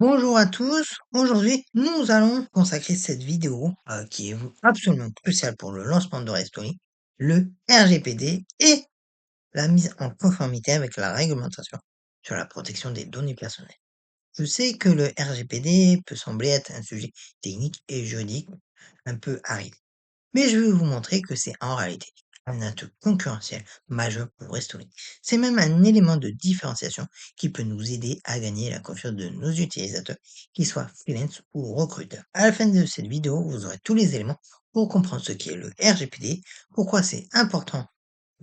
Bonjour à tous. Aujourd'hui, nous allons consacrer cette vidéo qui est absolument cruciale pour le lancement de Restory, le RGPD et la mise en conformité avec la réglementation sur la protection des données personnelles. Je sais que le RGPD peut sembler être un sujet technique et juridique un peu aride, mais je vais vous montrer que c'est en réalité un atout concurrentiel majeur pour Restory. C'est même un élément de différenciation qui peut nous aider à gagner la confiance de nos utilisateurs, qu'ils soient freelance ou recruteurs. À la fin de cette vidéo, vous aurez tous les éléments pour comprendre ce qu'est le RGPD, pourquoi c'est important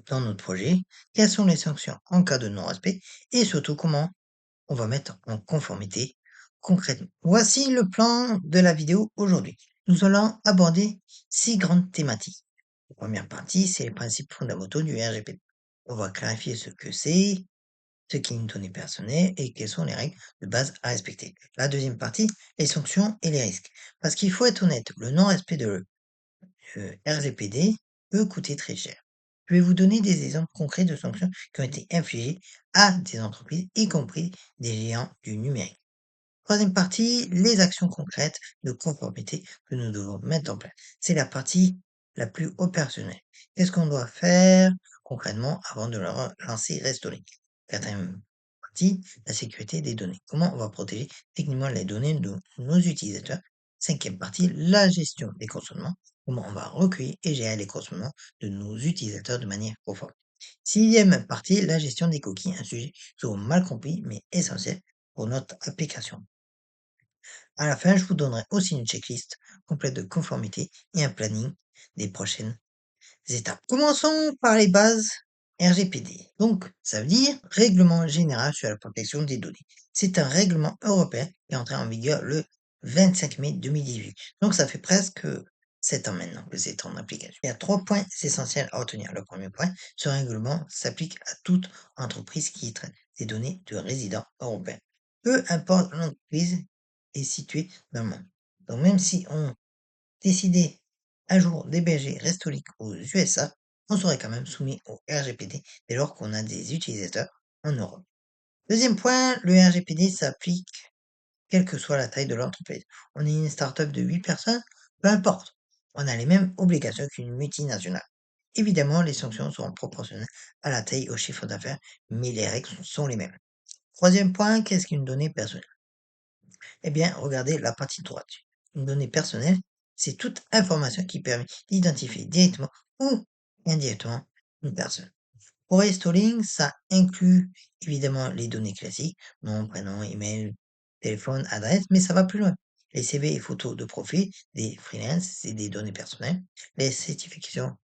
dans notre projet, quelles sont les sanctions en cas de non-respect et surtout comment on va mettre en conformité concrètement. Voici le plan de la vidéo aujourd'hui. Nous allons aborder 6 grandes thématiques. La première partie, c'est les principes fondamentaux du RGPD. On va clarifier ce que c'est, ce qu'est une donnée personnelle et quelles sont les règles de base à respecter. La deuxième partie, les sanctions et les risques. Parce qu'il faut être honnête, le non-respect de RGPD peut coûter très cher. Je vais vous donner des exemples concrets de sanctions qui ont été infligées à des entreprises, y compris des géants du numérique. Troisième partie, les actions concrètes de conformité que nous devons mettre en place. C'est la partie la plus opérationnelle. Qu'est-ce qu'on doit faire concrètement avant de lancer Restolink? Quatrième partie, la sécurité des données. Comment on va protéger techniquement les données de nos utilisateurs? Cinquième partie, la gestion des consentements. Comment on va recueillir et gérer les consentements de nos utilisateurs de manière conforme. Sixième partie, la gestion des cookies, un sujet souvent mal compris mais essentiel pour notre application. À la fin, je vous donnerai aussi une checklist complète de conformité et un planning des prochaines étapes. Commençons par les bases RGPD. Donc, ça veut dire Règlement général sur la protection des données. C'est un règlement européen qui est entré en vigueur le 25 mai 2018. Donc, ça fait presque 7 ans maintenant que c'est en application. Il y a 3 points essentiels à retenir. Le premier point, ce règlement s'applique à toute entreprise qui traite des données de résidents européens. Peu importe l'entreprise est située dans le monde. Donc, même si on décidait un jour d'héberger Restolic aux USA, on serait quand même soumis au RGPD dès lors qu'on a des utilisateurs en Europe. Deuxième point, le RGPD s'applique quelle que soit la taille de l'entreprise. On est une start-up de 8 personnes, peu importe. On a les mêmes obligations qu'une multinationale. Évidemment, les sanctions seront proportionnelles à la taille et au chiffre d'affaires, mais les règles sont les mêmes. Troisième point, qu'est-ce qu'une donnée personnelle? Eh bien, regardez la partie droite. Une donnée personnelle, c'est toute information qui permet d'identifier directement ou indirectement une personne. Pour Storing, ça inclut évidemment les données classiques, nom, prénom, email, téléphone, adresse, mais ça va plus loin. Les CV et photos de profil des freelances, c'est des données personnelles. Les certifications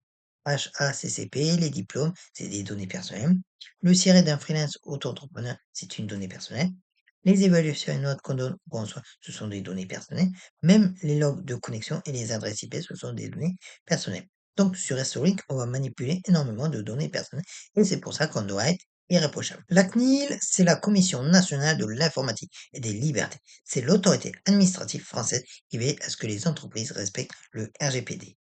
HACCP, les diplômes, c'est des données personnelles. Le siret d'un freelance auto-entrepreneur, c'est une donnée personnelle. Les évaluations et notes qu'on donne ou qu'on reçoit, ce sont des données personnelles. Même les logs de connexion et les adresses IP, ce sont des données personnelles. Donc, sur Historic, on va manipuler énormément de données personnelles et c'est pour ça qu'on doit être irréprochable. La CNIL, c'est la Commission nationale de l'informatique et des libertés. C'est l'autorité administrative française qui veille à ce que les entreprises respectent le RGPD.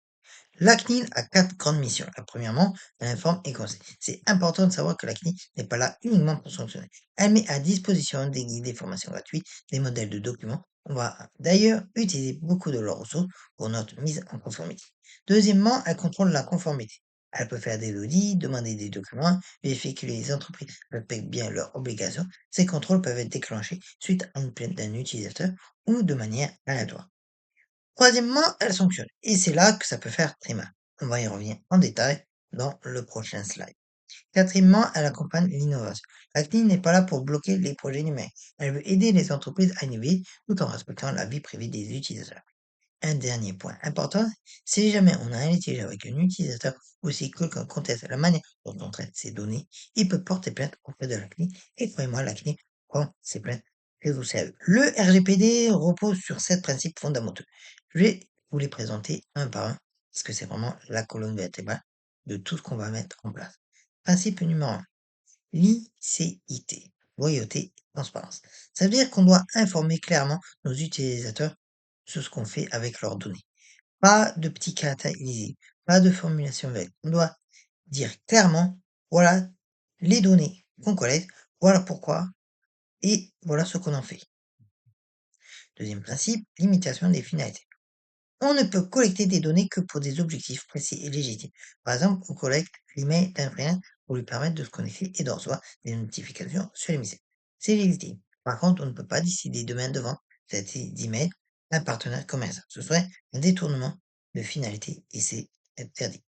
La CNIL a 4 grandes missions. La premièrement, elle informe et conseille. C'est important de savoir que la CNIL n'est pas là uniquement pour sanctionner. Elle met à disposition des guides, des formations gratuites, des modèles de documents. On va d'ailleurs utiliser beaucoup de leurs ressources pour notre mise en conformité. Deuxièmement, elle contrôle la conformité. Elle peut faire des audits, demander des documents, vérifier que les entreprises respectent bien leurs obligations. Ces contrôles peuvent être déclenchés suite à une plainte d'un utilisateur ou de manière aléatoire. Troisièmement, elle sanctionne. Et c'est là que ça peut faire très mal. On va y revenir en détail dans le prochain slide. Quatrièmement, elle accompagne l'innovation. La CNIL n'est pas là pour bloquer les projets numériques. Elle veut aider les entreprises à innover tout en respectant la vie privée des utilisateurs. Un dernier point important, si jamais on a un litige avec un utilisateur ou si quelqu'un conteste la manière dont on traite ses données, il peut porter plainte auprès de la CNIL et croyez-moi, la CNIL prend ses plaintes très au sérieux. Le RGPD repose sur 7 principes fondamentaux. Je vais vous les présenter un par un parce que c'est vraiment la colonne vertébrale de tout ce qu'on va mettre en place. Principe numéro 1, l'ICIT, loyauté et transparence. Ça veut dire qu'on doit informer clairement nos utilisateurs sur ce qu'on fait avec leurs données. Pas de petits caractères illisibles, pas de formulation vague. On doit dire clairement, voilà les données qu'on collecte, voilà pourquoi, et voilà ce qu'on en fait. Deuxième principe, limitation des finalités. On ne peut collecter des données que pour des objectifs précis et légitimes. Par exemple, on collecte l'email d'un client pour lui permettre de se connecter et de recevoir des notifications sur les messages. C'est légitime. Par contre, on ne peut pas décider demain devant cet email un partenaire commercial. Ce serait un détournement de finalité et c'est interdit.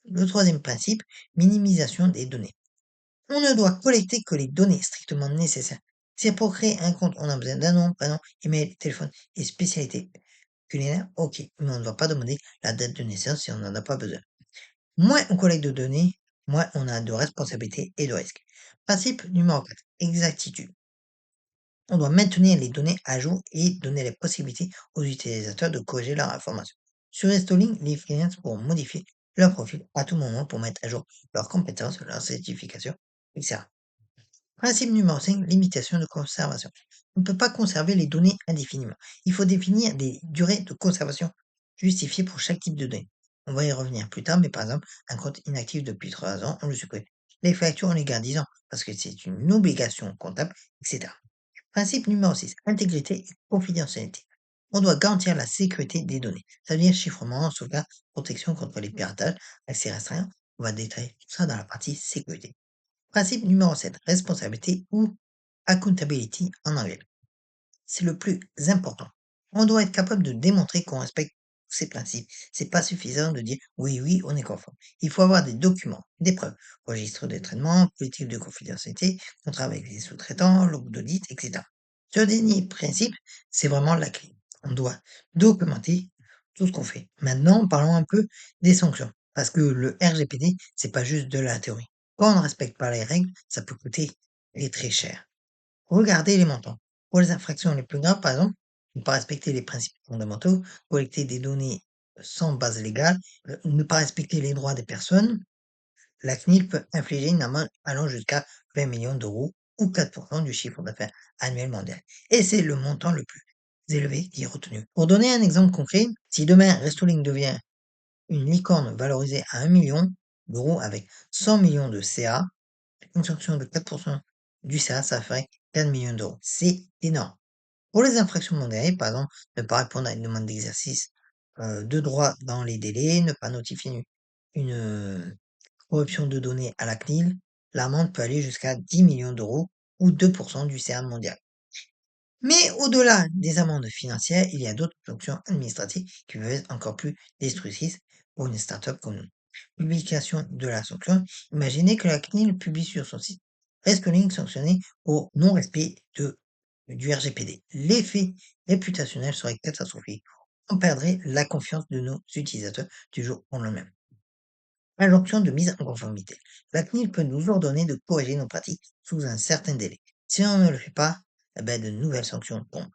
Le troisième principe, minimisation des données. On ne doit collecter que les données strictement nécessaires. Si pour créer un compte, on a besoin d'un nom, prénom, email, téléphone et spécialité culinaire, ok, mais on ne doit pas demander la date de naissance si on n'en a pas besoin. Moins on collecte de données, moins on a de responsabilités et de risques. Principe numéro 4, exactitude. On doit maintenir les données à jour et donner la possibilité aux utilisateurs de corriger leurs informations. Sur Restoling, les freelances pourront modifier leur profil à tout moment pour mettre à jour leurs compétences, leurs certifications, etc. Principe numéro 5, limitation de conservation. On ne peut pas conserver les données indéfiniment. Il faut définir des durées de conservation justifiées pour chaque type de données. On va y revenir plus tard, mais par exemple, un compte inactif depuis 3 ans, on le supprime. Les factures, on les garde 10 ans parce que c'est une obligation comptable, etc. Principe numéro 6, intégrité et confidentialité. On doit garantir la sécurité des données. Ça veut dire chiffrement, sauvegarde, protection contre les piratages, accès restreint. On va détailler tout ça dans la partie sécurité. Principe numéro 7, responsabilité ou accountability en anglais. C'est le plus important. On doit être capable de démontrer qu'on respecte ces principes. C'est pas suffisant de dire oui, oui, on est conforme. Il faut avoir des documents, des preuves, registre de traitement, politique de confidentialité, contrat avec les sous-traitants, log d'audit, etc. Ce dernier principe, c'est vraiment la clé. On doit documenter tout ce qu'on fait. Maintenant, parlons un peu des sanctions. Parce que le RGPD, c'est pas juste de la théorie. Quand on ne respecte pas les règles, ça peut coûter et très cher. Regardez les montants. Pour les infractions les plus graves, par exemple, ne pas respecter les principes fondamentaux, collecter des données sans base légale, ne pas respecter les droits des personnes, la CNIL peut infliger une amende allant jusqu'à 20 millions d'euros ou 4% du chiffre d'affaires annuel mondial. Et c'est le montant le plus élevé qui est retenu. Pour donner un exemple concret, si demain Restoling devient une licorne valorisée à 1 million d'euros avec 100 millions de CA, une sanction de 4% du CA, ça ferait 4 millions d'euros. C'est énorme. Pour les infractions modérées, par exemple, ne pas répondre à une demande d'exercice de droit dans les délais, ne pas notifier une corruption de données à la CNIL, l'amende peut aller jusqu'à 10 millions d'euros ou 2% du CA mondial. Mais au-delà des amendes financières, il y a d'autres sanctions administratives qui peuvent être encore plus destructrices pour une startup comme nous. Publication de la sanction. Imaginez que la CNIL publie sur son site Restoling sanctionné au non-respect du RGPD. L'effet réputationnel serait catastrophique. On perdrait la confiance de nos utilisateurs du jour au lendemain. Injonction de mise en conformité. La CNIL peut nous ordonner de corriger nos pratiques sous un certain délai. Si on ne le fait pas, eh ben, de nouvelles sanctions tombent.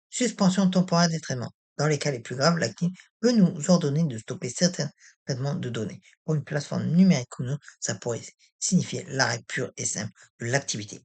Suspension temporaire des traitements. Dans les cas les plus graves, la CNIL peut nous ordonner de stopper certains traitements de données. Pour une plateforme numérique comme nous, ça pourrait signifier l'arrêt pur et simple de l'activité.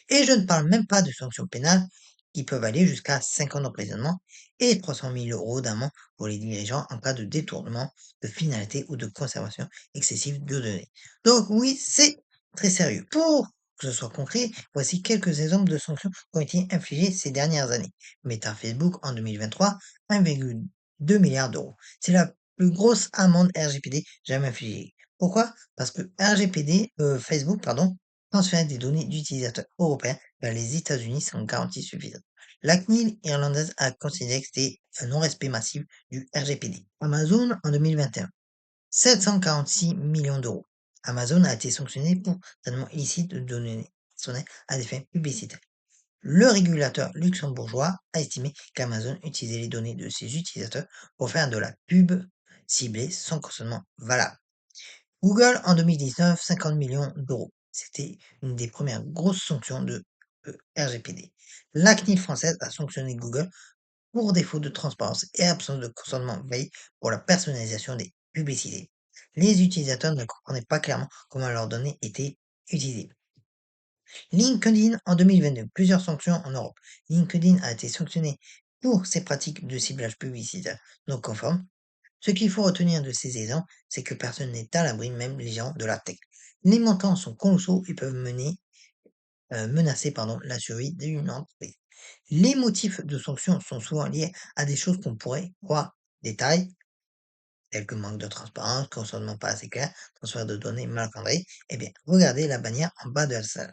Et je ne parle même pas de sanctions pénales qui peuvent aller jusqu'à 5 ans d'emprisonnement et 300 000 euros d'amende pour les dirigeants en cas de détournement de finalité ou de conservation excessive de données. Donc oui, c'est très sérieux. Pour que ce soit concret, voici quelques exemples de sanctions qui ont été infligées ces dernières années. Meta Facebook en 2023, 1,2 milliard d'euros. C'est la plus grosse amende RGPD jamais infligée. Pourquoi? Parce que Facebook, pardon, transférer des données d'utilisateurs européens vers les États-Unis sans garantie suffisante. La CNIL irlandaise a considéré que c'était un non-respect massif du RGPD. Amazon en 2021, 746 millions d'euros. Amazon a été sanctionné pour traitement illicite de données personnelles à des fins publicitaires. Le régulateur luxembourgeois a estimé qu'Amazon utilisait les données de ses utilisateurs pour faire de la pub ciblée sans consentement valable. Google en 2019, 50 millions d'euros. C'était une des premières grosses sanctions de RGPD. La CNIL française a sanctionné Google pour défaut de transparence et absence de consentement veillé pour la personnalisation des publicités. Les utilisateurs ne comprenaient pas clairement comment leurs données étaient utilisées. LinkedIn en 2022, plusieurs sanctions en Europe. LinkedIn a été sanctionné pour ses pratiques de ciblage publicitaire non conformes. Ce qu'il faut retenir de ces exemples, c'est que personne n'est à l'abri, même les gens de la tech. Les montants sont colossaux et peuvent menacer la survie d'une entreprise. Les motifs de sanction sont souvent liés à des choses qu'on pourrait croire détails, tels que manque de transparence, consentement pas assez clair, transfert de données mal encadré. Eh bien, regardez la bannière en bas de la salle.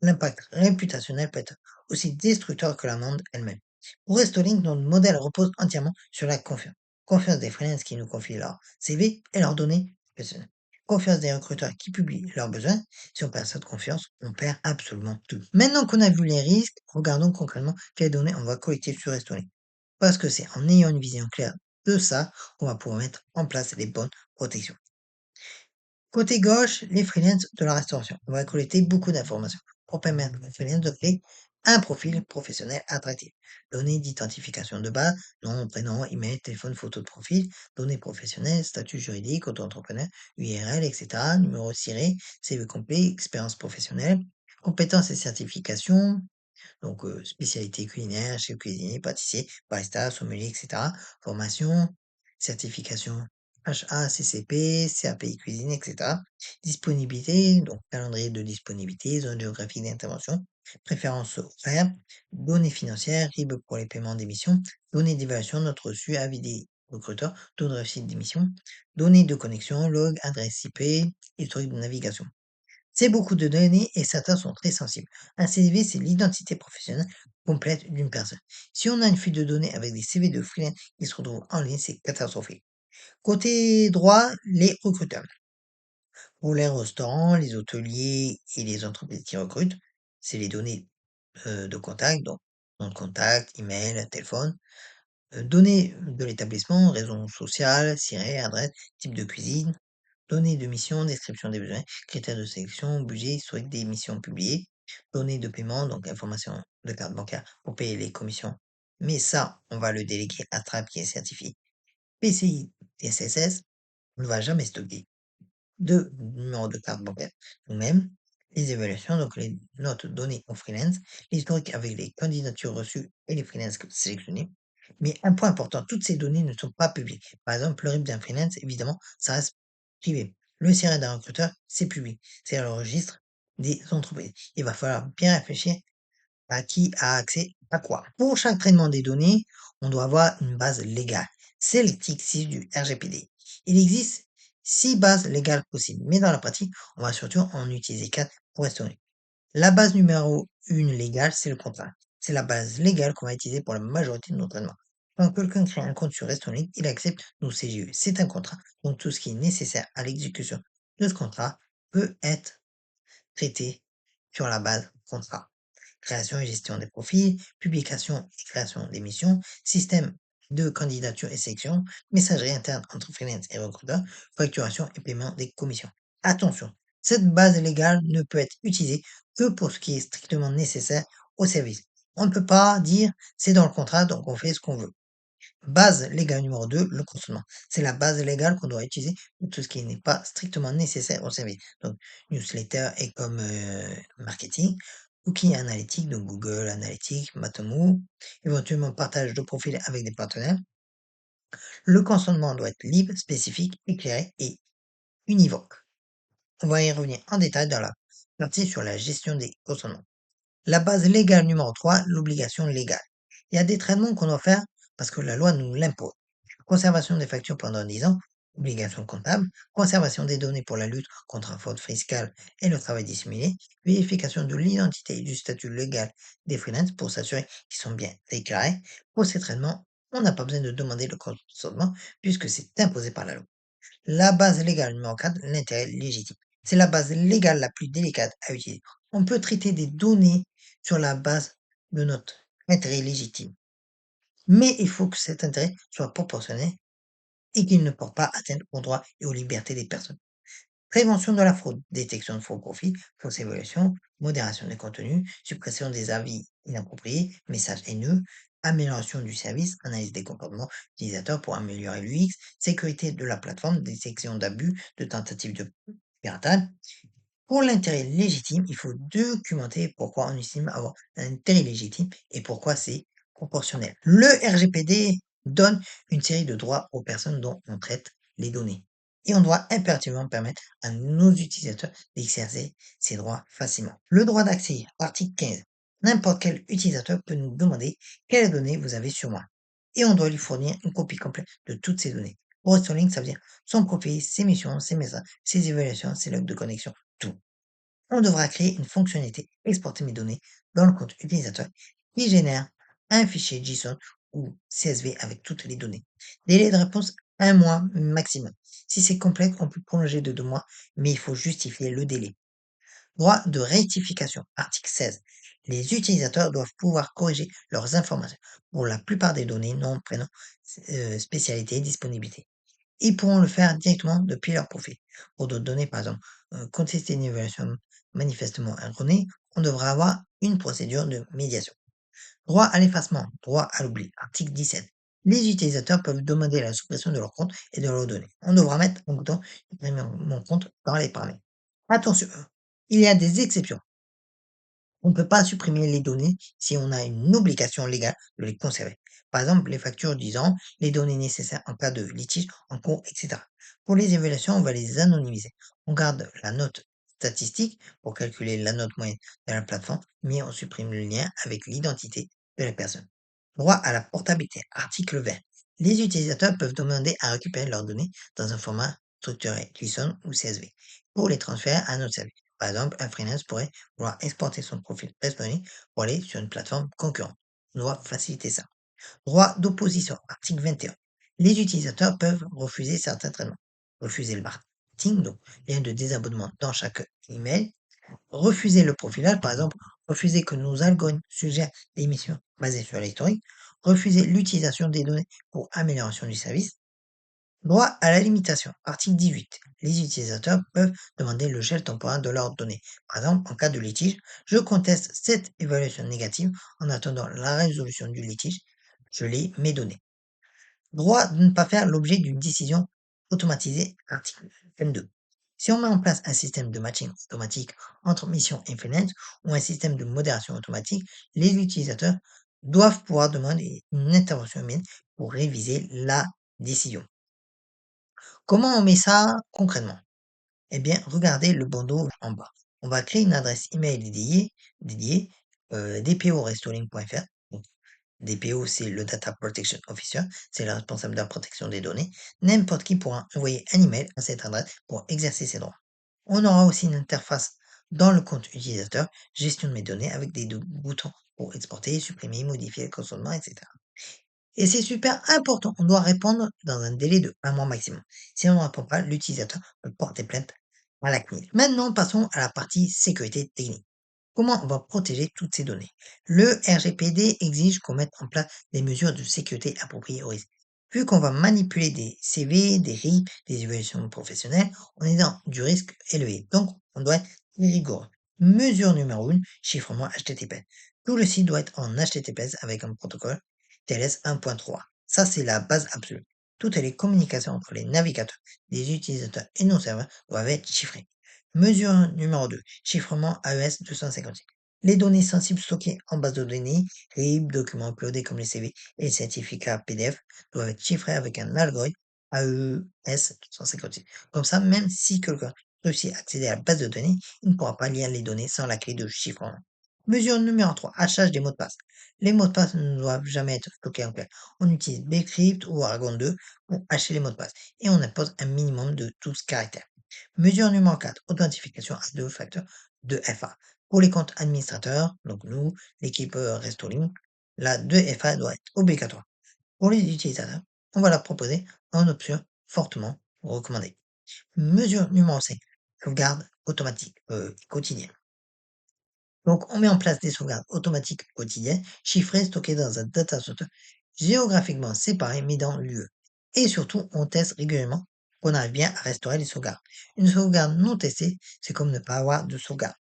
L'impact réputationnel peut être aussi destructeur que l'amende elle-même. Pour Restolink, notre modèle repose entièrement sur la confiance. Confiance des freelances qui nous confient leur CV et leurs données personnelles. Confiance des recruteurs qui publient leurs besoins. Si on perd cette confiance, on perd absolument tout. Maintenant qu'on a vu les risques, regardons concrètement quelles données on va collecter sur Restolink. Parce que c'est en ayant une vision claire de ça qu'on va pouvoir mettre en place les bonnes protections. Côté gauche, les freelances de la restauration. On va collecter beaucoup d'informations pour permettre aux freelances de créer un profil professionnel attractif. Données d'identification de base, nom, prénom, email, téléphone, photo de profil, données professionnelles, statut juridique, auto-entrepreneur, URL, etc., numéro ciré, CV complet, expérience professionnelle, compétences et certifications, donc spécialité culinaire, chef cuisinier, pâtissier, barista, sommelier, etc. Formation, certification HACCP, CAPI cuisine, etc. Disponibilité, donc calendrier de disponibilité, zone géographique d'intervention, préférences horaires, données financières, RIB pour les paiements d'émissions, données d'évaluation, notes reçues, avis des recruteurs, taux de réussite d'émission, données de connexion, log, adresse IP, historique de navigation. C'est beaucoup de données et certains sont très sensibles. Un CV, c'est l'identité professionnelle complète d'une personne. Si on a une fuite de données avec des CV de freelance qui se retrouvent en ligne, c'est catastrophique. Côté droit, les recruteurs. Pour les restaurants, les hôteliers et les entreprises qui recrutent, c'est les données de contact, donc nom de contact, email, téléphone, données de l'établissement, raison sociale, siret, adresse, type de cuisine, données de mission, description des besoins, critères de sélection, budget, historique des missions publiées, données de paiement, donc information de carte bancaire pour payer les commissions. Mais ça, on va le déléguer à Trapp qui est certifié PCI et SSS. On ne va jamais stocker de numéro de carte bancaire. Nous-mêmes, les évaluations, donc les notes données aux freelance, l'historique avec les candidatures reçues et les freelances sélectionnés. Mais un point important, toutes ces données ne sont pas publiques. Par exemple, le RIB d'un freelance, évidemment, ça reste privé. Le CRA d'un recruteur, c'est public. C'est le registre des entreprises. Il va falloir bien réfléchir à qui a accès à quoi. Pour chaque traitement des données, on doit avoir une base légale. C'est l'article 6 du RGPD. Il existe 6 bases légales possibles, mais dans la pratique, on va surtout en utiliser 4 pour restaurer. La base numéro 1 légale, c'est le contrat. C'est la base légale qu'on va utiliser pour la majorité de nos traitements. Quand quelqu'un crée un compte sur Restonic, il accepte nos CGE. C'est un contrat, donc tout ce qui est nécessaire à l'exécution de ce contrat peut être traité sur la base contrat. Création et gestion des profils, publication et création des missions, système de candidature et sélection, messagerie interne entre freelance et recruteur, facturation et paiement des commissions. Attention, cette base légale ne peut être utilisée que pour ce qui est strictement nécessaire au service. On ne peut pas dire c'est dans le contrat donc on fait ce qu'on veut. Base légale numéro 2, le consentement. C'est la base légale qu'on doit utiliser pour tout ce qui n'est pas strictement nécessaire au service. Donc, newsletter et comme marketing, cookies analytiques, donc Google Analytics, Matomo, éventuellement partage de profils avec des partenaires. Le consentement doit être libre, spécifique, éclairé et univoque. On va y revenir en détail dans la partie sur la gestion des consentements. La base légale numéro 3, l'obligation légale. Il y a des traitements qu'on doit faire parce que la loi nous l'impose. Conservation des factures pendant 10 ans, obligation comptable, conservation des données pour la lutte contre la fraude fiscale et le travail dissimulé, vérification de l'identité et du statut légal des freelances pour s'assurer qu'ils sont bien déclarés. Pour ces traitements, on n'a pas besoin de demander le consentement puisque c'est imposé par la loi. La base légale numéro 4, l'intérêt légitime. C'est la base légale la plus délicate à utiliser. On peut traiter des données sur la base de notre intérêt légitime. Mais il faut que cet intérêt soit proportionné et qu'il ne porte pas atteinte aux droits et aux libertés des personnes. Prévention de la fraude, détection de faux profits, fausse évaluation, modération des contenus, suppression des avis inappropriés, messages haineux, amélioration du service, analyse des comportements utilisateurs pour améliorer l'UX, sécurité de la plateforme, détection d'abus, de tentatives de piratage. Pour l'intérêt légitime, il faut documenter pourquoi on estime avoir un intérêt légitime et pourquoi c'est proportionnel. Le RGPD donne une série de droits aux personnes dont on traite les données. Et on doit impérativement permettre à nos utilisateurs d'exercer ces droits facilement. Le droit d'accès, article 15. N'importe quel utilisateur peut nous demander quelles données vous avez sur moi. Et on doit lui fournir une copie complète de toutes ces données. Pour Restoring, ça veut dire son profil, ses missions, ses messages, ses évaluations, ses logs de connexion, tout. On devra créer une fonctionnalité exporter mes données dans le compte utilisateur qui génère un fichier JSON ou CSV avec toutes les données. Délai de réponse, un mois maximum. Si c'est complexe, on peut prolonger de 2 mois, mais il faut justifier le délai. Droit de rectification, article 16. Les utilisateurs doivent pouvoir corriger leurs informations pour la plupart des données, nom, prénom, spécialité, disponibilité. Ils pourront le faire directement depuis leur profil. Pour d'autres données, par exemple, contester une évaluation manifestement erronée, on devra avoir une procédure de médiation. Droit à l'effacement, droit à l'oubli, article 17. Les utilisateurs peuvent demander la suppression de leur compte et de leurs données. On devra mettre un bouton supprimer mon compte dans les paramètres. Attention, il y a des exceptions. On ne peut pas supprimer les données si on a une obligation légale de les conserver. Par exemple, les factures disant les données nécessaires en cas de litige en cours, etc. Pour les évaluations, on va les anonymiser. On garde la note statistique pour calculer la note moyenne de la plateforme, mais on supprime le lien avec l'identité de la personne. Droit à la portabilité, article 20. Les utilisateurs peuvent demander à récupérer leurs données dans un format structuré JSON ou CSV pour les transférer à un autre service. Par exemple, un freelance pourrait vouloir exporter son profil Redstone pour aller sur une plateforme concurrente. On doit faciliter ça. Droit d'opposition, article 21. Les utilisateurs peuvent refuser certains traitements. Refuser le marketing, donc lien de désabonnement dans chaque email. Refuser le profilage, par exemple, refuser que nos algorithmes suggèrent des missions basées sur l'historique. Refuser l'utilisation des données pour amélioration du service. Droit à la limitation. Article 18. Les utilisateurs peuvent demander le gel temporaire de leurs données. Par exemple, en cas de litige, je conteste cette évaluation négative en attendant la résolution du litige. Je lis mes données. Droit de ne pas faire l'objet d'une décision automatisée. Article 22. Si on met en place un système de matching automatique entre mission et freelance ou un système de modération automatique, les utilisateurs doivent pouvoir demander une intervention humaine pour réviser la décision. Comment on met ça concrètement? Eh bien, regardez le bandeau en bas. On va créer une adresse email dédiée dpo.restoring.fr. Donc, DPO, c'est le Data Protection Officer, c'est le responsable de la protection des données. N'importe qui pourra envoyer un email à cette adresse pour exercer ses droits. On aura aussi une interface dans le compte utilisateur, gestion de mes données avec des boutons pour exporter, supprimer, modifier le consentement, etc. Et c'est super important, on doit répondre dans un délai de 1 mois maximum. Si on ne répond pas, l'utilisateur peut porter plainte à la CNIL. Maintenant, passons à la partie sécurité technique. Comment on va protéger toutes ces données? Le RGPD exige qu'on mette en place des mesures de sécurité appropriées au risque. Vu qu'on va manipuler des CV, des RIP, des évaluations professionnelles, on est dans du risque élevé. Donc, on doit être rigoureux. Mesure numéro 1, chiffrement HTTPS. Tout le site doit être en HTTPS avec un protocole TLS 1.3. Ça, c'est la base absolue. Toutes les communications entre les navigateurs, les utilisateurs et nos serveurs doivent être chiffrées. Mesure numéro 2, chiffrement AES 256. Les données sensibles stockées en base de données, RIB, documents uploadés comme les CV et les certificats PDF doivent être chiffrés avec un algorithme AES 256. Comme ça, même si quelqu'un réussit à accéder à la base de données, il ne pourra pas lire les données sans la clé de chiffrement. Mesure numéro 3, hachage des mots de passe. Les mots de passe ne doivent jamais être stockés en clair. On utilise Bcrypt ou Aragon 2 pour hacher les mots de passe et on impose un minimum de 12 caractères. Mesure numéro 4, authentification à deux facteurs de FA. Pour les comptes administrateurs, donc nous, l'équipe Restoring, la 2FA doit être obligatoire. Pour les utilisateurs, on va la proposer en option fortement recommandée. Mesure numéro 5, sauvegarde automatique quotidienne. Donc, on met en place des sauvegardes automatiques quotidiennes, chiffrées, stockées dans un data center géographiquement séparé, mais dans l'UE. Et surtout, on teste régulièrement qu'on arrive bien à restaurer les sauvegardes. Une sauvegarde non testée, c'est comme ne pas avoir de sauvegarde.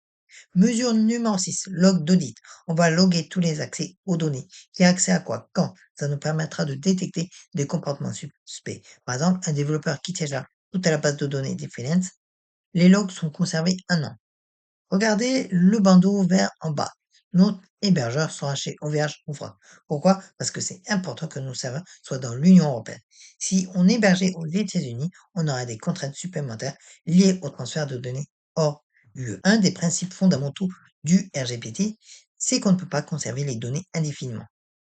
Mesure numéro 6, log d'audit. On va loguer tous les accès aux données. Qui a accès à quoi, quand? Ça nous permettra de détecter des comportements suspects. Par exemple, un développeur qui télécharge toute la base de données des freelances, les logs sont conservés 1 an. Regardez le bandeau vert en bas. Notre hébergeur sera chez OVH ou Front. Pourquoi? Parce que c'est important que nos serveurs soient dans l'Union européenne. Si on hébergeait aux États-Unis, on aurait des contraintes supplémentaires liées au transfert de données hors UE. Un des principes fondamentaux du RGPD, c'est qu'on ne peut pas conserver les données indéfiniment.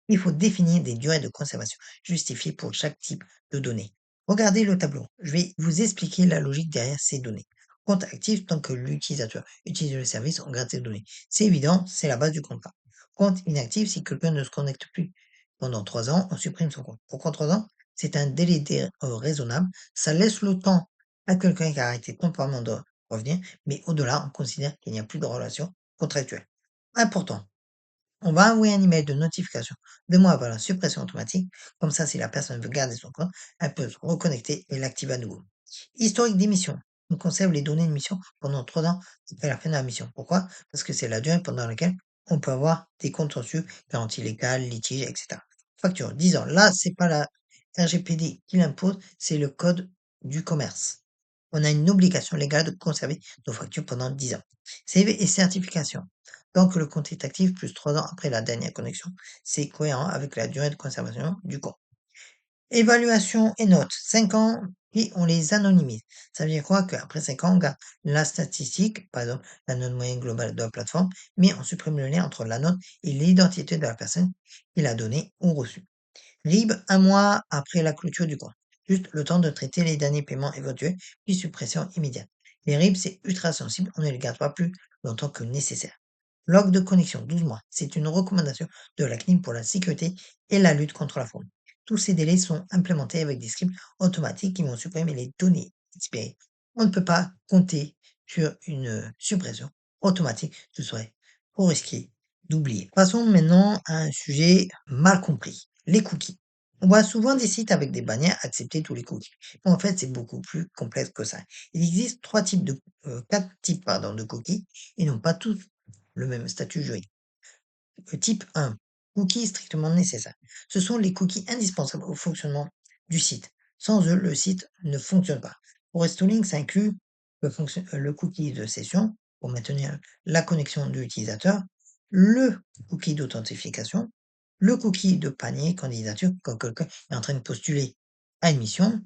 Il faut définir des durées de conservation justifiées pour chaque type de données. Regardez le tableau. Je vais vous expliquer la logique derrière ces données. Compte actif tant que l'utilisateur utilise le service, on garde ces données. C'est évident, c'est la base du contrat. Compte inactif si quelqu'un ne se connecte plus. Pendant 3 ans, on supprime son compte. Pourquoi 3 ans? C'est un délai raisonnable. Ça laisse le temps à quelqu'un qui a arrêté temporairement de revenir, mais au-delà, on considère qu'il n'y a plus de relation contractuelle. Important. On va envoyer un email de notification 2 mois avant la suppression automatique. Comme ça, si la personne veut garder son compte, elle peut se reconnecter et l'activer à nouveau. Historique d'émission. On conserve les données de mission pendant 3 ans après la fin de la mission. Pourquoi? Parce que c'est la durée pendant laquelle on peut avoir des contentieux, garantie légale, litige, etc. Facture, 10 ans. Là, c'est pas la RGPD qui l'impose, c'est le code du commerce. On a une obligation légale de conserver nos factures pendant 10 ans. CV et certification. Tant que le compte est actif, plus 3 ans après la dernière connexion, c'est cohérent avec la durée de conservation du compte. Évaluation et notes, 5 ans, et on les anonymise. Ça veut dire quoi? Qu'après 5 ans, on garde la statistique, par exemple la note moyenne globale de la plateforme, mais on supprime le lien entre la note et l'identité de la personne qui l'a donnée ou reçue. RIB 1 mois après la clôture du compte. Juste le temps de traiter les derniers paiements éventuels, puis suppression immédiate. Les RIB, c'est ultra sensible, on ne les garde pas plus longtemps que nécessaire. Log de connexion, 12 mois. C'est une recommandation de la CNIL pour la sécurité et la lutte contre la fraude. Tous ces délais sont implémentés avec des scripts automatiques qui vont supprimer les données expirées. On ne peut pas compter sur une suppression automatique, ce serait trop risqué d'oublier. Passons maintenant à un sujet mal compris, les cookies. On voit souvent des sites avec des bannières accepter tous les cookies. Mais en fait, c'est beaucoup plus complexe que ça. Il existe 4 types de cookies. Ils n'ont pas tous le même statut juridique. Le type 1, cookies strictement nécessaires. Ce sont les cookies indispensables au fonctionnement du site. Sans eux, le site ne fonctionne pas. Pour Restoring, ça inclut le cookie de session pour maintenir la connexion de l'utilisateur, le cookie d'authentification, le cookie de panier candidature quand quelqu'un est en train de postuler à une mission,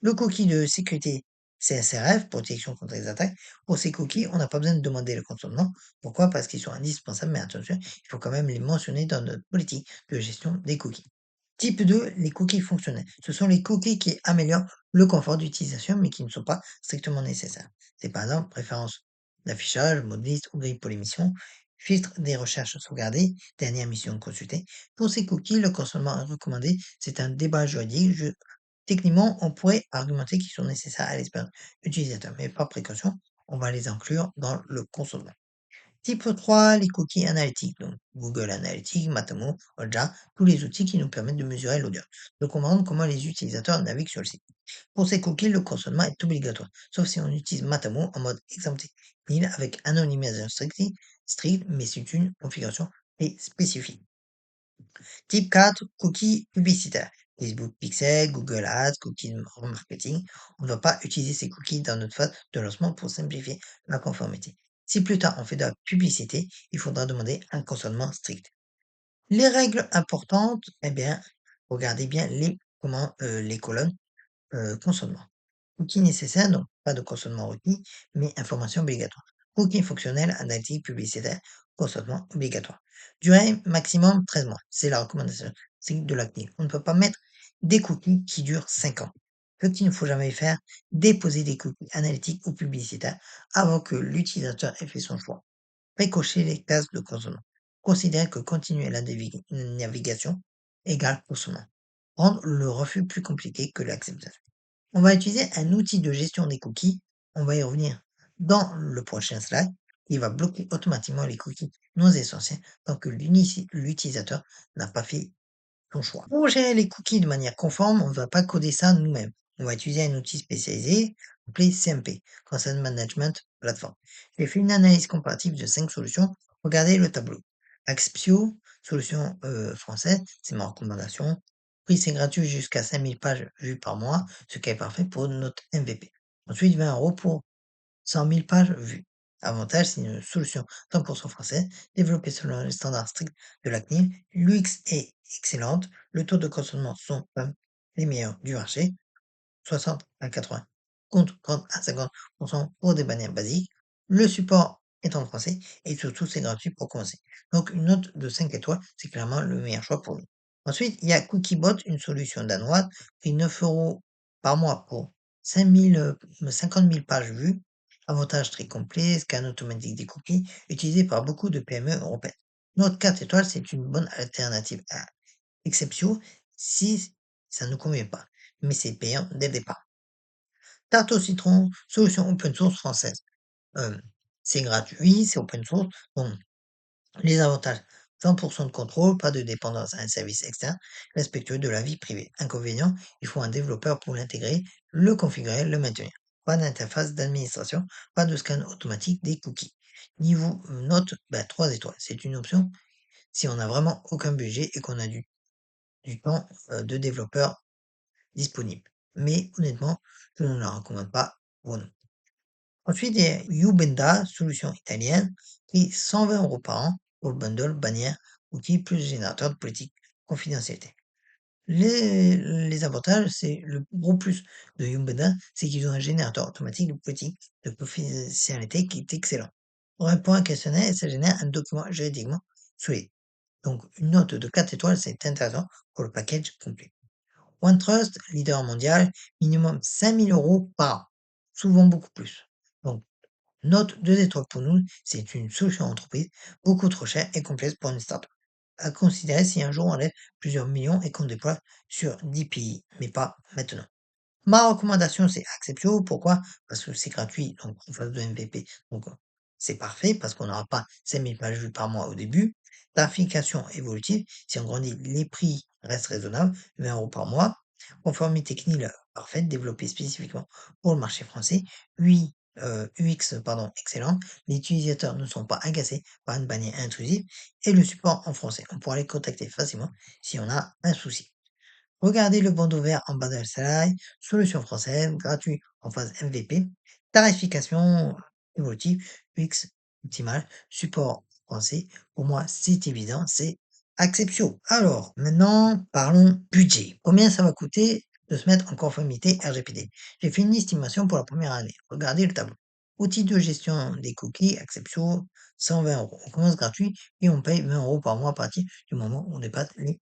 le cookie de sécurité CSRF, protection contre les attaques. Pour ces cookies, on n'a pas besoin de demander le consentement. Pourquoi? Parce qu'ils sont indispensables, mais attention, il faut quand même les mentionner dans notre politique de gestion des cookies. Type 2, les cookies fonctionnels. Ce sont les cookies qui améliorent le confort d'utilisation, mais qui ne sont pas strictement nécessaires. C'est par exemple préférence d'affichage, mode liste ou grille pour l'émission, filtre des recherches sauvegardées, dernière mission consultée. Pour ces cookies, le consentement est recommandé. C'est un débat juridique. Techniquement, on pourrait argumenter qu'ils sont nécessaires à l'expérience utilisateur, mais par précaution, on va les inclure dans le consentement. Type 3, les cookies analytiques, donc Google Analytics, Matomo, Oja, tous les outils qui nous permettent de mesurer l'audience, de comprendre comment les utilisateurs naviguent sur le site. Pour ces cookies, le consentement est obligatoire, sauf si on utilise Matomo en mode exempté, avec anonymisation stricte, mais c'est une configuration spécifique. Type 4, cookies publicitaires. Facebook Pixel, Google Ads, cookies marketing. On ne doit pas utiliser ces cookies dans notre phase de lancement pour simplifier la conformité. Si plus tard on fait de la publicité, il faudra demander un consentement strict. Les règles importantes, eh bien, regardez bien les colonnes consentement. Cookies nécessaires, donc pas de consentement requis, mais information obligatoire. Cookies fonctionnels, analytique, publicitaire, consentement obligatoire. Durée maximum 13 mois. C'est la recommandation stricte de la CNIL. On ne peut pas mettre des cookies qui durent 5 ans. Ce qu'il ne faut jamais faire, déposer des cookies analytiques ou publicitaires avant que l'utilisateur ait fait son choix. Précocher les cases de consentement. Considérer que continuer la navigation égale consentement. Rendre le refus plus compliqué que l'acceptation. On va utiliser un outil de gestion des cookies. On va y revenir dans le prochain slide. Il va bloquer automatiquement les cookies non essentiels tant que l'utilisateur n'a pas fait son choix. Pour gérer les cookies de manière conforme, on ne va pas coder ça nous-mêmes. On va utiliser un outil spécialisé appelé CMP, Consent Management Platform. J'ai fait une analyse comparative de 5 solutions. Regardez le tableau. Axpio, solution française, c'est ma recommandation. Prix, c'est gratuit jusqu'à 5000 pages vues par mois, ce qui est parfait pour notre MVP. Ensuite, 20 euros pour 100 000 pages vues. Avantage, c'est une solution 100% française, développée selon les standards stricts de la CNIL. L'UX est excellente. Le taux de consommation sont comme les meilleurs du marché, 60 à 80 contre 30 à 50% pour des bannières basiques. Le support est en français et surtout c'est gratuit pour commencer. Donc une note de 5 étoiles, c'est clairement le meilleur choix pour nous. Ensuite, il y a Cookiebot, une solution danoise, qui 9 euros par mois pour 50 000 pages vues. Avantage très complet, scan automatique des cookies, utilisé par beaucoup de PME européennes. Note 4 étoiles, c'est une bonne alternative à Exceptio si ça ne convient pas, mais c'est payant dès le départ. Tarte au citron, solution open source française. Euh, c'est gratuit, c'est open source. Bon, les avantages, 100% de contrôle, pas de dépendance à un service externe, respectueux de la vie privée. Inconvénient, il faut un développeur pour l'intégrer, le configurer, le maintenir. Pas d'interface d'administration, pas de scan automatique des cookies. Niveau note, 3 étoiles. C'est une option si on n'a vraiment aucun budget et qu'on a du temps de développeur disponible. Mais honnêtement, je ne la recommande pas pour nous. Ensuite, il y a Ubenda, solution italienne, qui 120 euros par an pour le bundle bannière, outil plus générateur de politique confidentialité. Les avantages, c'est le gros plus de Ubenda, c'est qu'ils ont un générateur automatique de politique de confidentialité qui est excellent. On répond à un questionnaire et ça génère un document juridiquement solide. Donc, une note de 4 étoiles, c'est intéressant pour le package complet. OneTrust, leader mondial, minimum 5 000 euros par an, souvent beaucoup plus. Donc, note 2 étoiles pour nous, c'est une solution entreprise beaucoup trop chère et complexe pour une startup. À considérer si un jour on lève plusieurs millions et qu'on déploie sur 10 pays, mais pas maintenant. Ma recommandation, c'est Acceptio. Pourquoi? Parce que c'est gratuit, donc en phase de MVP. Donc, c'est parfait parce qu'on n'aura pas 5000 pages vues par mois au début. Tarification évolutive, si on grandit, les prix restent raisonnables, 20 euros par mois. Conformité CNIL parfaite, développée spécifiquement pour le marché français. UI, UX, pardon, excellent. Les utilisateurs ne sont pas agacés par une bannière intrusive et le support en français. On pourra les contacter facilement si on a un souci. Regardez le bandeau vert en bas de la slide, solution française, gratuit en phase MVP, tarification évolutive, UX optimal, support français. Pour moi, c'est évident, c'est Acceptio. Alors, maintenant, parlons budget. Combien ça va coûter de se mettre en conformité RGPD? J'ai fait une estimation pour la première année. Regardez le tableau. Outil de gestion des cookies, Acceptio, 120 euros. On commence gratuit et on paye 20 euros par mois à partir du moment où on dépasse les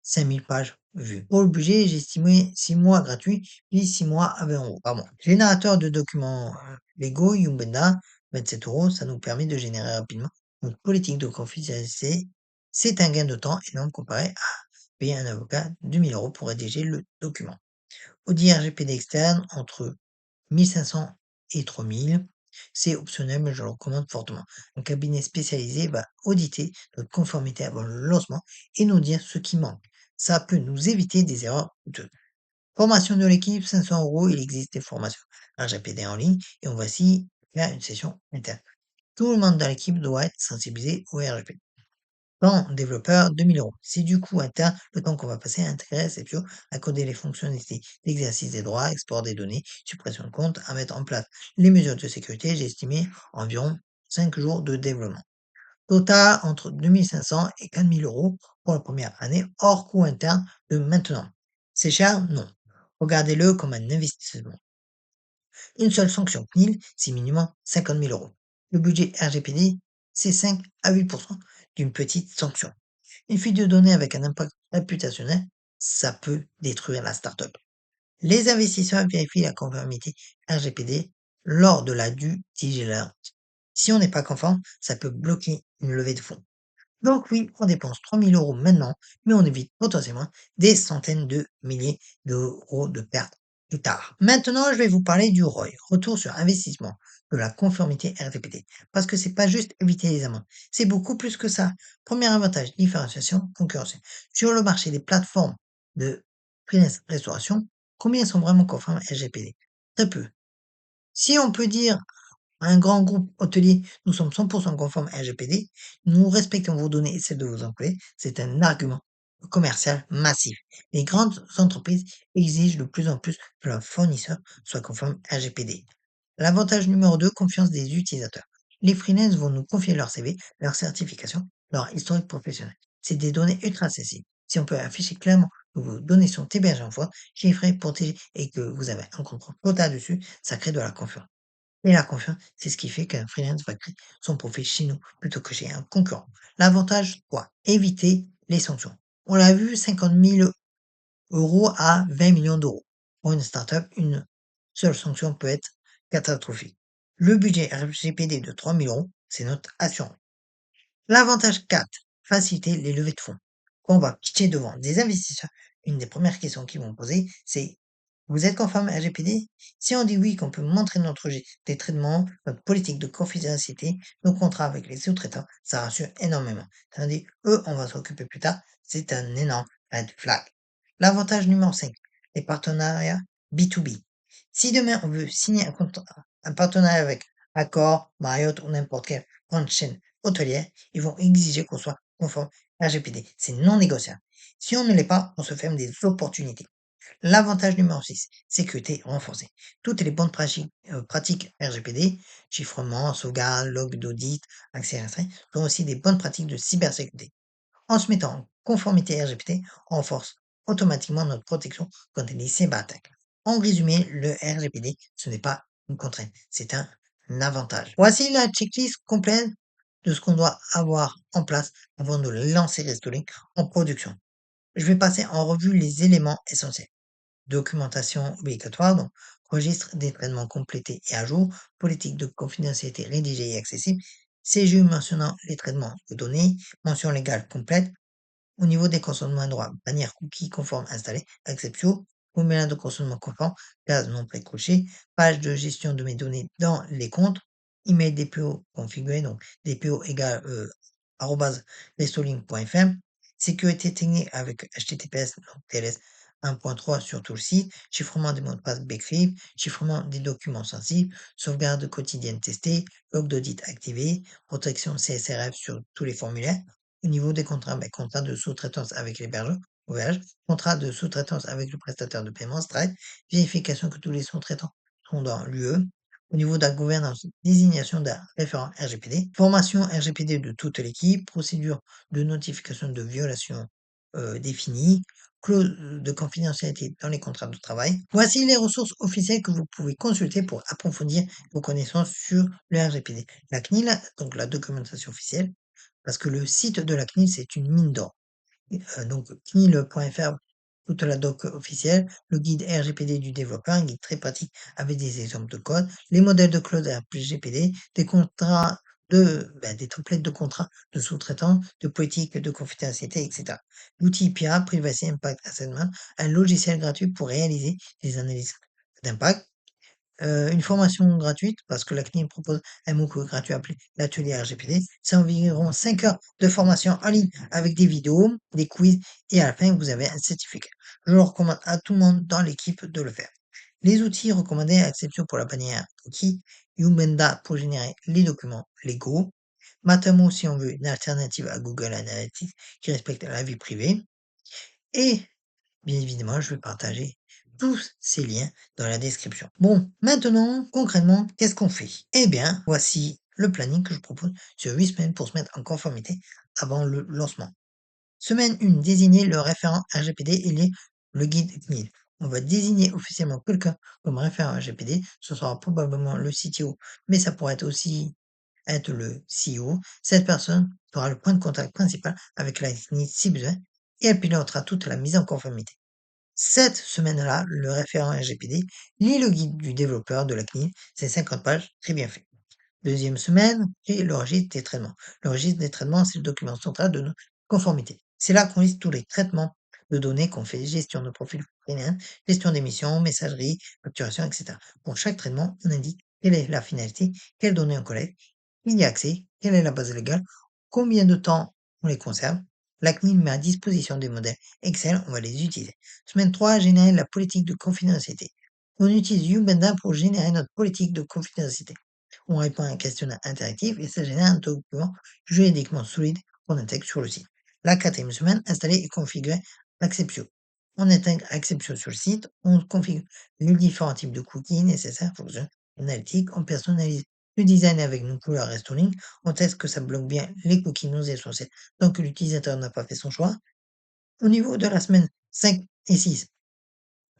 5000 pages vues. Pour le budget, j'ai estimé 6 mois gratuits, puis 6 mois à 20 euros par mois. Générateur de documents Lego, Yumbenda, 27 euros, ça nous permet de générer rapidement notre politique de confidentialité. C'est un gain de temps énorme comparé à payer un avocat 2000 euros pour rédiger le document. Audit RGPD externe entre 1500 et 3000. C'est optionnel, mais je le recommande fortement. Un cabinet spécialisé va auditer notre conformité avant le lancement et nous dire ce qui manque. Ça peut nous éviter des erreurs coûteuses. Formation de l'équipe, 500 euros. Il existe des formations RGPD en ligne et on va aussi faire une session interne. Tout le monde dans l'équipe doit être sensibilisé au RGPD. Temps développeur, 2000 euros. C'est du coup interne le temps qu'on va passer à intégrer Receptio, à coder les fonctionnalités d'exercice des droits, export des données, suppression de compte, à mettre en place les mesures de sécurité. J'ai estimé environ 5 jours de développement. Total entre 2500 et 4000 euros pour la première année, hors coût interne de maintenant. C'est cher? Non. Regardez-le comme un investissement. Une seule sanction CNIL, c'est minimum 50 000 euros. Le budget RGPD, c'est 5 à 8% d'une petite sanction. Une fuite de données avec un impact réputationnel, ça peut détruire la startup. Les investisseurs vérifient la conformité RGPD lors de la due diligence. Si on n'est pas conforme, ça peut bloquer une levée de fonds. Donc oui, on dépense 3000 euros maintenant, mais on évite potentiellement des centaines de milliers d'euros de pertes plus tard. Maintenant, je vais vous parler du ROI, retour sur investissement, de la conformité RGPD. Parce que c'est pas juste éviter les amendes, c'est beaucoup plus que ça. Premier avantage, différenciation concurrentielle. Sur le marché des plateformes de freelance restauration, combien sont vraiment conformes à RGPD? Très peu. Si on peut dire un grand groupe hôtelier, nous sommes 100% conformes à RGPD, nous respectons vos données et celles de vos employés, c'est un argument commercial massif. Les grandes entreprises exigent de plus en plus que leurs fournisseurs soient conformes à RGPD. L'avantage numéro 2, confiance des utilisateurs. Les freelances vont nous confier leur CV, leur certification, leur historique professionnel. C'est des données ultra accessibles. Si on peut afficher clairement que vos données sont hébergées en fois, chiffrées, protégées et que vous avez un contrôle total dessus, ça crée de la confiance. Et la confiance, c'est ce qui fait qu'un freelance va créer son profil chez nous plutôt que chez un concurrent. L'avantage, quoi? Éviter les sanctions. On l'a vu, 50 000 € à 20 millions d'euros. Pour une startup, une seule sanction peut être catastrophique. Le budget RGPD de 3 000 €, c'est notre assurance. L'avantage 4, faciliter les levées de fonds. Quand on va pitcher devant des investisseurs, une des premières questions qu'ils vont poser, c'est: vous êtes conforme à RGPD? Si on dit oui, qu'on peut montrer notre des traitements, notre politique de confidentialité, nos contrats avec les sous-traitants, ça rassure énormément. Tandis eux, on va s'occuper plus tard, c'est un énorme red flag. L'avantage numéro 5, les partenariats B2B. Si demain on veut signer un partenariat avec Accor, Marriott ou n'importe quelle grande chaîne hôtelière, ils vont exiger qu'on soit conforme RGPD. C'est non négociable. Si on ne l'est pas, on se ferme des opportunités. L'avantage numéro 6, sécurité renforcée. Toutes les bonnes pratiques RGPD, chiffrement, sauvegarde, log d'audit, accès restreint, sont aussi des bonnes pratiques de cybersécurité. En se mettant en conformité RGPD, on renforce automatiquement notre protection contre les cyberattaques. En résumé, le RGPD, ce n'est pas une contrainte, c'est un avantage. Voici la checklist complète de ce qu'on doit avoir en place avant de lancer Restoring en production. Je vais passer en revue les éléments essentiels. Documentation obligatoire, donc registre des traitements complétés et à jour, politique de confidentialité rédigée et accessible, CGU mentionnant les traitements de données, mention légale complète, au niveau des consentements droits, bannière cookie conforme installée, exception, formulaire de consentement conforme, case non précochée, page de gestion de mes données dans les comptes, email DPO configuré, donc DPO égale arobase restoling.fr, sécurité technique avec HTTPS, donc TLS 1.3 sur tout le site, chiffrement des mots de passe Backflip, chiffrement des documents sensibles, sauvegarde quotidienne testée, log d'audit activé, protection CSRF sur tous les formulaires, au niveau des contrats, contrat de sous-traitance avec l'hébergeur, OVH, contrat de sous-traitance avec le prestataire de paiement, Stripe, vérification que tous les sous-traitants sont dans l'UE. Au niveau de la gouvernance, désignation d'un référent RGPD, formation RGPD de toute l'équipe, procédure de notification de violation définie, clause de confidentialité dans les contrats de travail. Voici les ressources officielles que vous pouvez consulter pour approfondir vos connaissances sur le RGPD. La CNIL, donc la documentation officielle, parce que le site de la CNIL, c'est une mine d'or. Donc CNIL.fr, toute la doc officielle, le guide RGPD du développeur, un guide très pratique avec des exemples de code, les modèles de clauses RGPD, des contrats des templates de contrats de sous-traitants, de politique de confidentialité, etc. L'outil IPA, Privacy Impact Assessment, un logiciel gratuit pour réaliser des analyses d'impact. Une formation gratuite, parce que la CNIL propose un MOOC gratuit appelé l'atelier RGPD. C'est environ 5 heures de formation en ligne avec des vidéos, des quiz et à la fin, vous avez un certificat. Je le recommande à tout le monde dans l'équipe de le faire. Les outils recommandés, à exception pour la bannière cookie, Umenda pour générer les documents légaux, Matamo si on veut une alternative à Google Analytics qui respecte la vie privée, et bien évidemment, je vais partager tous ces liens dans la description. Bon, maintenant, concrètement, qu'est-ce qu'on fait? Eh bien, voici le planning que je propose sur 8 semaines pour se mettre en conformité avant le lancement. Semaine 1, désigner le référent RGPD et le guide CNIL. On va désigner officiellement quelqu'un comme référent RGPD. Ce sera probablement le CTO, mais ça pourrait être aussi être le CEO. Cette personne sera le point de contact principal avec la CNIL si besoin et elle pilotera toute la mise en conformité. Cette semaine-là, le référent RGPD lit le guide du développeur de la CNIL, c'est 50 pages, très bien fait. Deuxième semaine, c'est le registre des traitements. Le registre des traitements, c'est le document central de notre conformité. C'est là qu'on liste tous les traitements de données qu'on fait, gestion de profil freelance, gestion d'émissions, messagerie, facturation, etc. Pour chaque traitement, on indique quelle est la finalité, quelles données on collecte, qui y a accès, quelle est la base légale, combien de temps on les conserve. La CNIL met à disposition des modèles Excel, on va les utiliser. Semaine 3, générer la politique de confidentialité. On utilise Ubenda pour générer notre politique de confidentialité. On répond à un questionnaire interactif et ça génère un document juridiquement solide qu'on intègre sur le site. La quatrième semaine, installer et configurer Acceptio. On intègre Acceptio sur le site, on configure les différents types de cookies nécessaires, fonctions analytiques, on personnalise le design avec nos couleurs restoring, on teste que ça bloque bien les cookies non essentiels tant que l'utilisateur n'a pas fait son choix. Au niveau de la semaine 5 et 6,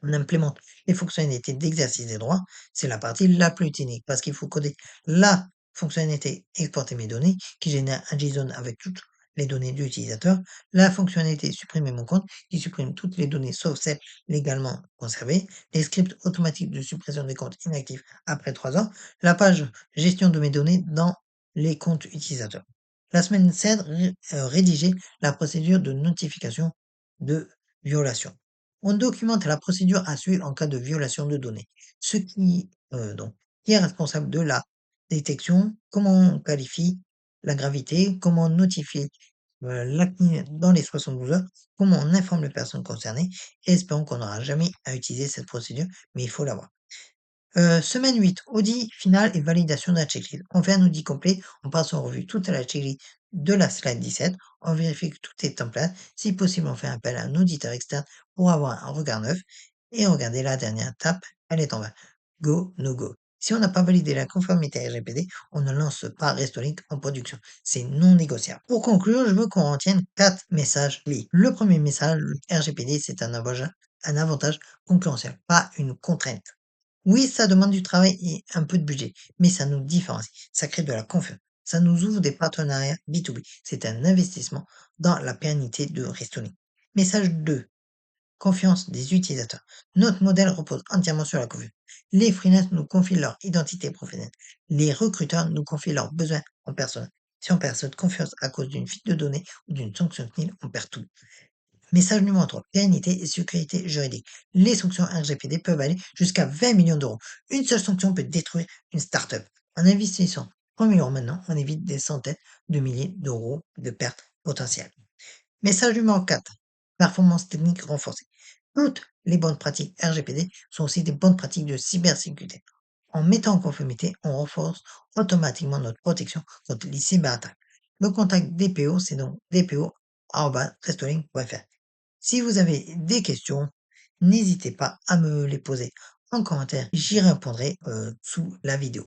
On implémente les fonctionnalités d'exercice des droits. C'est la partie la plus technique parce qu'il faut coder la fonctionnalité exporter mes données qui génère un JSON avec toutes les données de l'utilisateur. La fonctionnalité supprimer mon compte qui supprime toutes les données sauf celles légalement conservées. Les scripts automatiques de suppression des comptes inactifs après 3 ans. La page gestion de mes données dans les comptes utilisateurs. La semaine 7, rédiger la procédure de notification de violation. On documente la procédure à suivre en cas de violation de données. Ce qui est responsable de la détection, comment on qualifie la gravité, comment on notifie l'acné dans les 72 heures, comment on informe les personnes concernées, et espérons qu'on n'aura jamais à utiliser cette procédure, mais il faut l'avoir. Semaine 8, audit final et validation de la checklist. On fait un audit complet, on passe en revue toute la checklist de la slide 17, on vérifie que tout est en place. Si possible, on fait appel à un auditeur externe pour avoir un regard neuf. Et regardez la dernière étape, elle est en bas. Go, no go. Si on n'a pas validé la conformité RGPD, on ne lance pas Restolink en production. C'est non négociable. Pour conclure, je veux qu'on retienne 4 messages clés. Le premier message, le RGPD, c'est un avantage concurrentiel, pas une contrainte. Oui, ça demande du travail et un peu de budget, mais ça nous différencie, ça crée de la confiance, ça nous ouvre des partenariats B2B. C'est un investissement dans la pérennité de Restoni. Message 2, confiance des utilisateurs. Notre modèle repose entièrement sur la confiance. Les freelances nous confient leur identité professionnelle. Les recruteurs nous confient leurs besoins en personne. Si on perd cette confiance à cause d'une fuite de données ou d'une sanction CNIL, on perd tout. Message numéro 3, pérennité et sécurité juridique. Les sanctions RGPD peuvent aller jusqu'à 20 millions d'euros. Une seule sanction peut détruire une start-up. En investissant 3 000 euros maintenant, on évite des centaines de milliers d'euros de pertes potentielles. Message numéro 4, performance technique renforcée. Toutes les bonnes pratiques RGPD sont aussi des bonnes pratiques de cybersécurité. En mettant en conformité, on renforce automatiquement notre protection contre les cyberattaques. Le contact DPO, c'est donc dpo@restoring.fr. Si vous avez des questions, n'hésitez pas à me les poser en commentaire. J'y répondrai sous la vidéo.